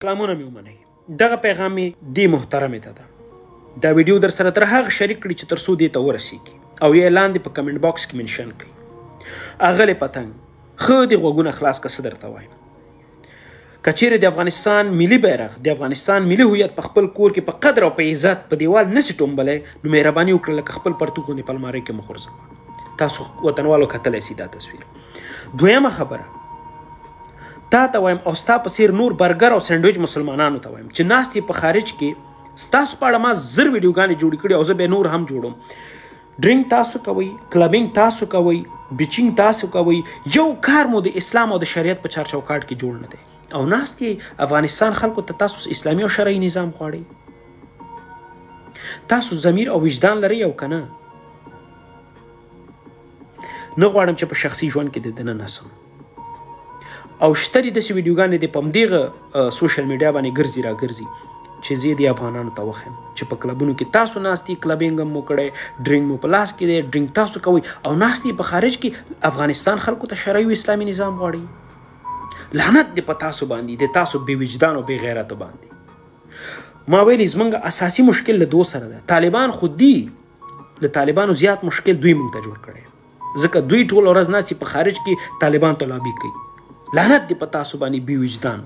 کلامونه مې ومنئ. دغه پیغام مې دې محترمې ته ده. دا ویډیو در سره تر هغه شریک کړي چې تر څو دې ته ورسیږي او یا لاندې په کمنټ باکس کې منشن کړي. اغلې پتنګ ښه دې غوږونه خلاص که څه درته وایم. که چیرې د افغانستان ملي بیرغ د افغانستان ملي هویت په خپل کور کې په قدر او په عزت په دیوال نسي ټومبلی نو مهرباني وکړه لکه خپل پرتوګ غوندې په المارۍ کې مه غورځوه. تاسو وطنوالو کتلی سي دا تصویر. دویمه خبره تا ته وایم او ستا په څېر نور برګر او سینډویچ مسلمانانو ته وایم چې ناست یې په خارج کې ستاسو په اړه ما زر ویډیوګانې جوړې کړي او زه به نور هم جوړم. ډرینک تاسو کوئ، کلبینګ تاسو کوئ، بیچینګ تاسو کوئ، یو کار مو د اسلام او د شریعت په چار چوکاټ کې جوړ نه دی او ناست یې افغانستان خلکو ته تاسو اسلامي او شرعي نظام غواړئ. تاسو ضمیر او وجدان لرئ او که نه؟ نه غواړم چې په شخصي ژوند کې د دننه نسم او شته دي داسې ویډیوګانې دي په همدغه سوشل میډیا باندې ګرځي را ګرځي چې زه دې افغانانو ته وښیم چې په کلبونو کې تاسو ناست یې، کلبینګ هم مو کړی، ډرینک مو په لاس کې دی، ډرینک تاسو کوئ او ناست یې په خارج کې افغانستان خلکو ته شرعي او اسلامي نظام غواړي. لعنت دې په تاسو باندې، د تاسو بې وجدان او بې غیرتو باندې. ما ویلي زموږ اساسي مشکل له دو سره ده. طالبان خو دي، له طالبانو زیات مشکل دوی موږ ته جوړ کړی ځکه دوی ټول ورځ ناست په خارج کې طالبان ته لابي کوي. لعنت دې په تاسو باندې بې وجدان.